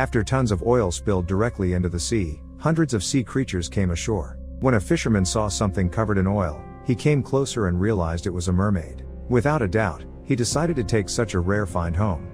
After tons of oil spilled directly into the sea, hundreds of sea creatures came ashore. When a fisherman saw something covered in oil, he came closer and realized it was a mermaid. Without a doubt, he decided to take such a rare find home.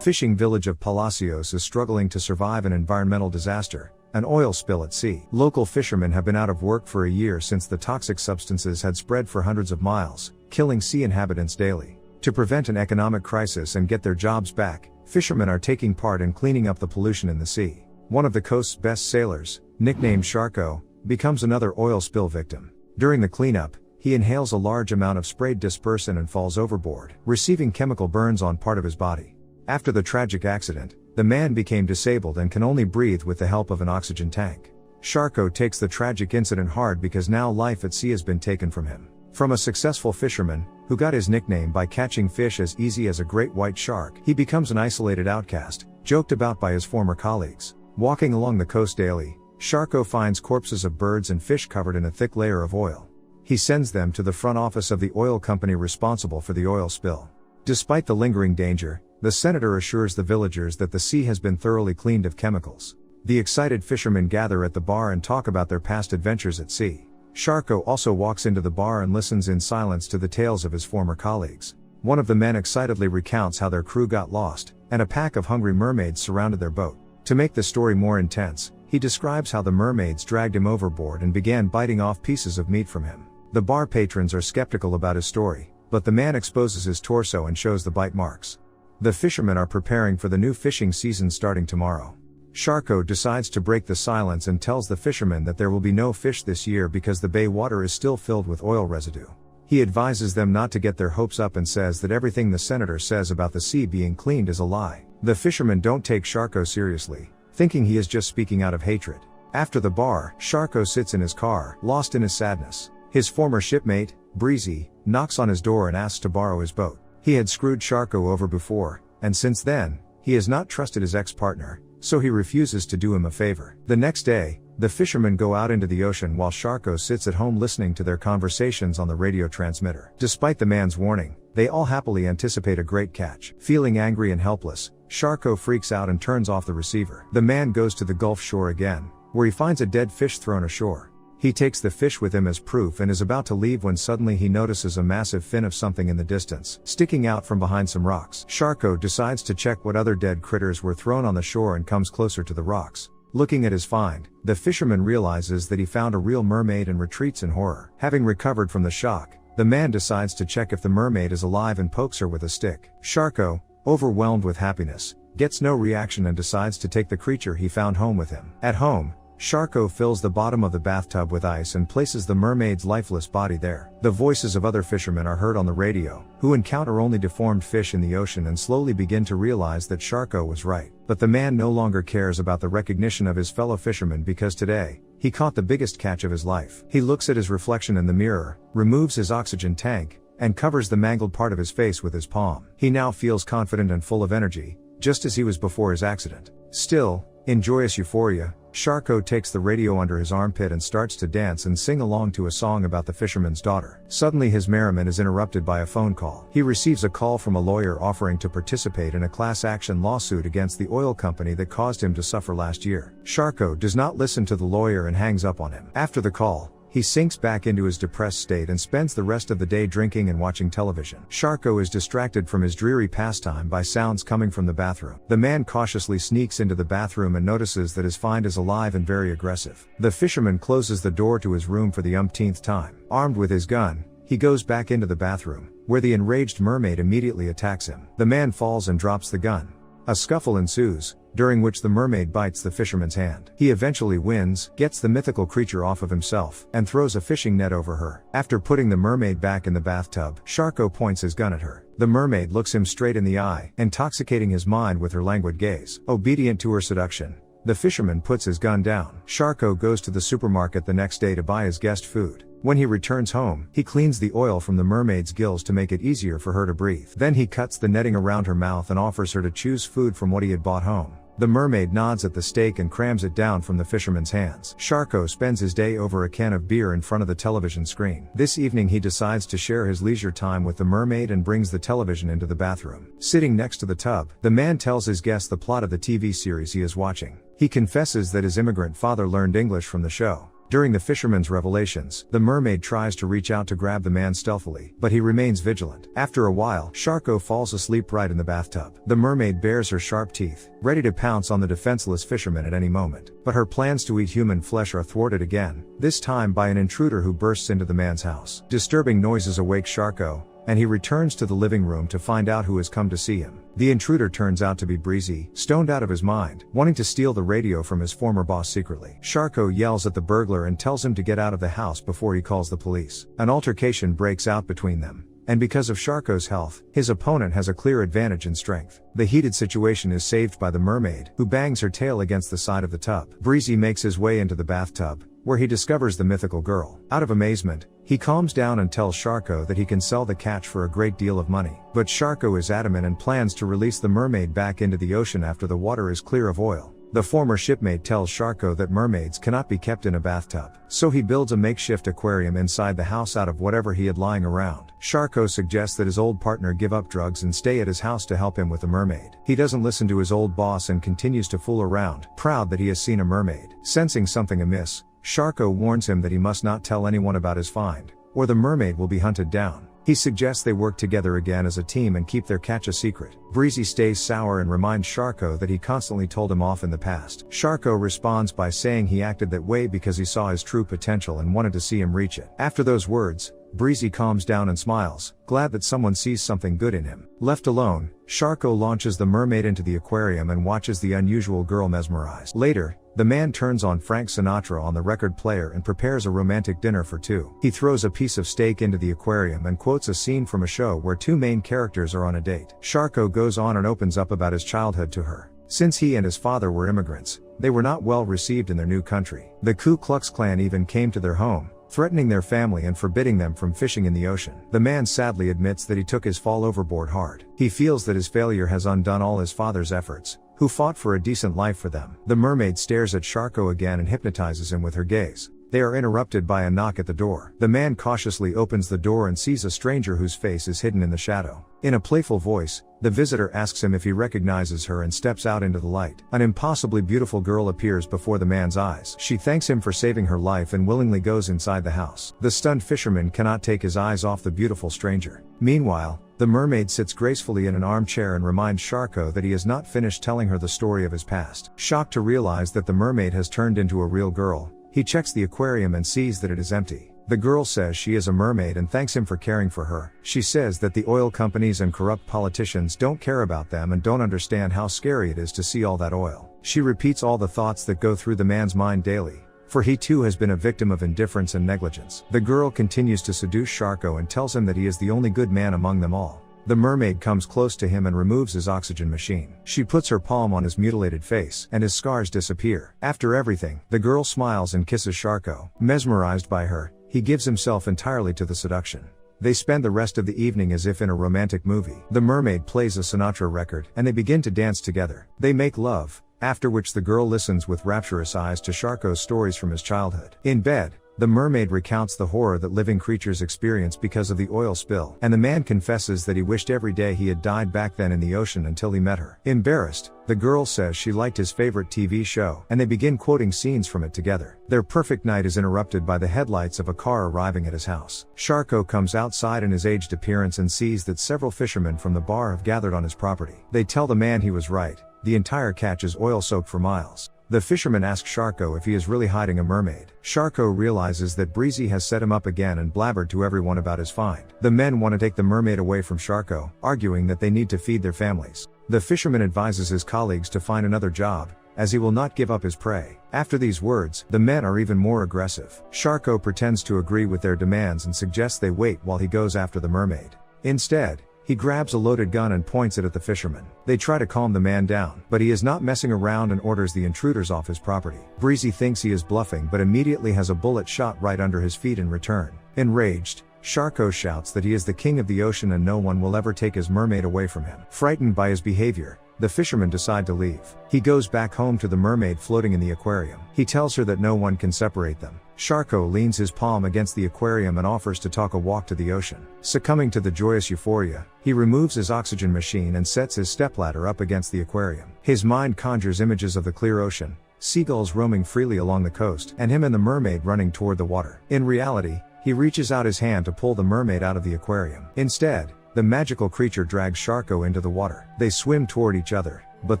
Fishing village of Palacios is struggling to survive an environmental disaster, an oil spill at sea. Local fishermen have been out of work for a year since the toxic substances had spread for hundreds of miles, killing sea inhabitants daily. To prevent an economic crisis and get their jobs back, fishermen are taking part in cleaning up the pollution in the sea. One of the coast's best sailors, nicknamed Sharko, becomes another oil spill victim. During the cleanup, he inhales a large amount of sprayed dispersant and falls overboard, receiving chemical burns on part of his body. After the tragic accident, the man became disabled and can only breathe with the help of an oxygen tank. Sharko takes the tragic incident hard because now life at sea has been taken from him. From a successful fisherman, who got his nickname by catching fish as easy as a great white shark, he becomes an isolated outcast, joked about by his former colleagues. Walking along the coast daily, Sharko finds corpses of birds and fish covered in a thick layer of oil. He sends them to the front office of the oil company responsible for the oil spill. Despite the lingering danger, the senator assures the villagers that the sea has been thoroughly cleaned of chemicals. The excited fishermen gather at the bar and talk about their past adventures at sea. Sharko also walks into the bar and listens in silence to the tales of his former colleagues. One of the men excitedly recounts how their crew got lost, and a pack of hungry mermaids surrounded their boat. To make the story more intense, he describes how the mermaids dragged him overboard and began biting off pieces of meat from him. The bar patrons are skeptical about his story, but the man exposes his torso and shows the bite marks. The fishermen are preparing for the new fishing season starting tomorrow. Sharko decides to break the silence and tells the fishermen that there will be no fish this year because the bay water is still filled with oil residue. He advises them not to get their hopes up and says that everything the senator says about the sea being cleaned is a lie. The fishermen don't take Sharko seriously, thinking he is just speaking out of hatred. After the bar, Sharko sits in his car, lost in his sadness. His former shipmate, Breezy, knocks on his door and asks to borrow his boat. He had screwed Sharko over before, and since then, he has not trusted his ex-partner, so he refuses to do him a favor. The next day, the fishermen go out into the ocean while Sharko sits at home listening to their conversations on the radio transmitter. Despite the man's warning, they all happily anticipate a great catch. Feeling angry and helpless, Sharko freaks out and turns off the receiver. The man goes to the Gulf shore again, where he finds a dead fish thrown ashore. He takes the fish with him as proof and is about to leave when suddenly he notices a massive fin of something in the distance, sticking out from behind some rocks. Sharko decides to check what other dead critters were thrown on the shore and comes closer to the rocks. Looking at his find, the fisherman realizes that he found a real mermaid and retreats in horror. Having recovered from the shock, the man decides to check if the mermaid is alive and pokes her with a stick. Sharko, overwhelmed with happiness, gets no reaction and decides to take the creature he found home with him. At home, Sharko fills the bottom of the bathtub with ice and places the mermaid's lifeless body there. The voices of other fishermen are heard on the radio, who encounter only deformed fish in the ocean and slowly begin to realize that Sharko was right. But the man no longer cares about the recognition of his fellow fishermen because today, he caught the biggest catch of his life. He looks at his reflection in the mirror, removes his oxygen tank, and covers the mangled part of his face with his palm. He now feels confident and full of energy, just as he was before his accident. Still, in joyous euphoria, Sharko takes the radio under his armpit and starts to dance and sing along to a song about the fisherman's daughter. Suddenly his merriment is interrupted by a phone call. He receives a call from a lawyer offering to participate in a class action lawsuit against the oil company that caused him to suffer last year. Sharko does not listen to the lawyer and hangs up on him. After the call, he sinks back into his depressed state and spends the rest of the day drinking and watching television. Sharko is distracted from his dreary pastime by sounds coming from the bathroom. The man cautiously sneaks into the bathroom and notices that his find is alive and very aggressive. The fisherman closes the door to his room for the umpteenth time. Armed with his gun, he goes back into the bathroom, where the enraged mermaid immediately attacks him. The man falls and drops the gun. A scuffle ensues, during which the mermaid bites the fisherman's hand. He eventually wins, gets the mythical creature off of himself, and throws a fishing net over her. After putting the mermaid back in the bathtub, Sharko points his gun at her. The mermaid looks him straight in the eye, intoxicating his mind with her languid gaze. Obedient to her seduction, the fisherman puts his gun down. Sharko goes to the supermarket the next day to buy his guest food. When he returns home, he cleans the oil from the mermaid's gills to make it easier for her to breathe. Then he cuts the netting around her mouth and offers her to choose food from what he had bought home. The mermaid nods at the steak and crams it down from the fisherman's hands. Sharko spends his day over a can of beer in front of the television screen. This evening he decides to share his leisure time with the mermaid and brings the television into the bathroom. Sitting next to the tub, the man tells his guest the plot of the TV series he is watching. He confesses that his immigrant father learned English from the show. During the fisherman's revelations, the mermaid tries to reach out to grab the man stealthily, but he remains vigilant. After a while, Sharko falls asleep right in the bathtub. The mermaid bares her sharp teeth, ready to pounce on the defenseless fisherman at any moment. But her plans to eat human flesh are thwarted again, this time by an intruder who bursts into the man's house. Disturbing noises awake Sharko, and he returns to the living room to find out who has come to see him. The intruder turns out to be Breezy, stoned out of his mind, wanting to steal the radio from his former boss secretly. Sharko yells at the burglar and tells him to get out of the house before he calls the police. An altercation breaks out between them, and because of Sharko's health, his opponent has a clear advantage in strength. The heated situation is saved by the mermaid, who bangs her tail against the side of the tub. Breezy makes his way into the bathtub, where he discovers the mythical girl. Out of amazement, he calms down and tells Sharko that he can sell the catch for a great deal of money. But Sharko is adamant and plans to release the mermaid back into the ocean after the water is clear of oil. The former shipmate tells Sharko that mermaids cannot be kept in a bathtub, so he builds a makeshift aquarium inside the house out of whatever he had lying around. Sharko suggests that his old partner give up drugs and stay at his house to help him with the mermaid. He doesn't listen to his old boss and continues to fool around, proud that he has seen a mermaid. Sensing something amiss, Sharko warns him that he must not tell anyone about his find, or the mermaid will be hunted down. He suggests they work together again as a team and keep their catch a secret. Breezy stays sour and reminds Sharko that he constantly told him off in the past. Sharko responds by saying he acted that way because he saw his true potential and wanted to see him reach it. After those words, Breezy calms down and smiles, glad that someone sees something good in him. Left alone, Sharko launches the mermaid into the aquarium and watches the unusual girl mesmerized. Later, the man turns on Frank Sinatra on the record player and prepares a romantic dinner for two. He throws a piece of steak into the aquarium and quotes a scene from a show where two main characters are on a date. Sharko goes on and opens up about his childhood to her. Since he and his father were immigrants, they were not well received in their new country. The Ku Klux Klan even came to their home, threatening their family and forbidding them from fishing in the ocean. The man sadly admits that he took his fall overboard hard. He feels that his failure has undone all his father's efforts, who fought for a decent life for them. The mermaid stares at Sharko again and hypnotizes him with her gaze. They are interrupted by a knock at the door. The man cautiously opens the door and sees a stranger whose face is hidden in the shadow. In a playful voice, the visitor asks him if he recognizes her and steps out into the light. An impossibly beautiful girl appears before the man's eyes. She thanks him for saving her life and willingly goes inside the house. The stunned fisherman cannot take his eyes off the beautiful stranger. Meanwhile, the mermaid sits gracefully in an armchair and reminds Sharko that he has not finished telling her the story of his past. Shocked to realize that the mermaid has turned into a real girl, he checks the aquarium and sees that it is empty. The girl says she is a mermaid and thanks him for caring for her. She says that the oil companies and corrupt politicians don't care about them and don't understand how scary it is to see all that oil. She repeats all the thoughts that go through the man's mind daily, for he too has been a victim of indifference and negligence. The girl continues to seduce Sharko and tells him that he is the only good man among them all. The mermaid comes close to him and removes his oxygen machine. She puts her palm on his mutilated face, and his scars disappear. After everything, the girl smiles and kisses Sharko. Mesmerized by her, he gives himself entirely to the seduction. They spend the rest of the evening as if in a romantic movie. The mermaid plays a Sinatra record, and they begin to dance together. They make love, after which the girl listens with rapturous eyes to Sharko's stories from his childhood. In bed, the mermaid recounts the horror that living creatures experience because of the oil spill, and the man confesses that he wished every day he had died back then in the ocean until he met her. Embarrassed, the girl says she liked his favorite TV show, and they begin quoting scenes from it together. Their perfect night is interrupted by the headlights of a car arriving at his house. Sharko comes outside in his aged appearance and sees that several fishermen from the bar have gathered on his property. They tell the man he was right, the entire catch is oil-soaked for miles. The fisherman asks Sharko if he is really hiding a mermaid. Sharko realizes that Breezy has set him up again and blabbered to everyone about his find. The men want to take the mermaid away from Sharko, arguing that they need to feed their families. The fisherman advises his colleagues to find another job, as he will not give up his prey. After these words, the men are even more aggressive. Sharko pretends to agree with their demands and suggests they wait while he goes after the mermaid. Instead, he grabs a loaded gun and points it at the fisherman. They try to calm the man down, but he is not messing around and orders the intruders off his property. Breezy thinks he is bluffing but immediately has a bullet shot right under his feet in return. Enraged, Sharko shouts that he is the king of the ocean and no one will ever take his mermaid away from him. Frightened by his behavior, The fishermen decide to leave. He goes back home to the mermaid floating in the aquarium. He tells her that no one can separate them. Sharko leans his palm against the aquarium and offers to talk a walk to the ocean. Succumbing to the joyous euphoria, he removes his oxygen machine and sets his stepladder up against the aquarium. His mind conjures images of the clear ocean, seagulls roaming freely along the coast, and him and the mermaid running toward the water. In reality, he reaches out his hand to pull the mermaid out of the aquarium. Instead, the magical creature drags Sharko into the water. They swim toward each other, but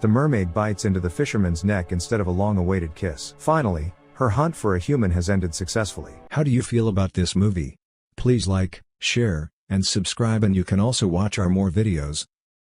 the mermaid bites into the fisherman's neck instead of a long-awaited kiss. Finally, her hunt for a human has ended successfully. How do you feel about this movie? Please like, share, and subscribe, and you can also watch our more videos.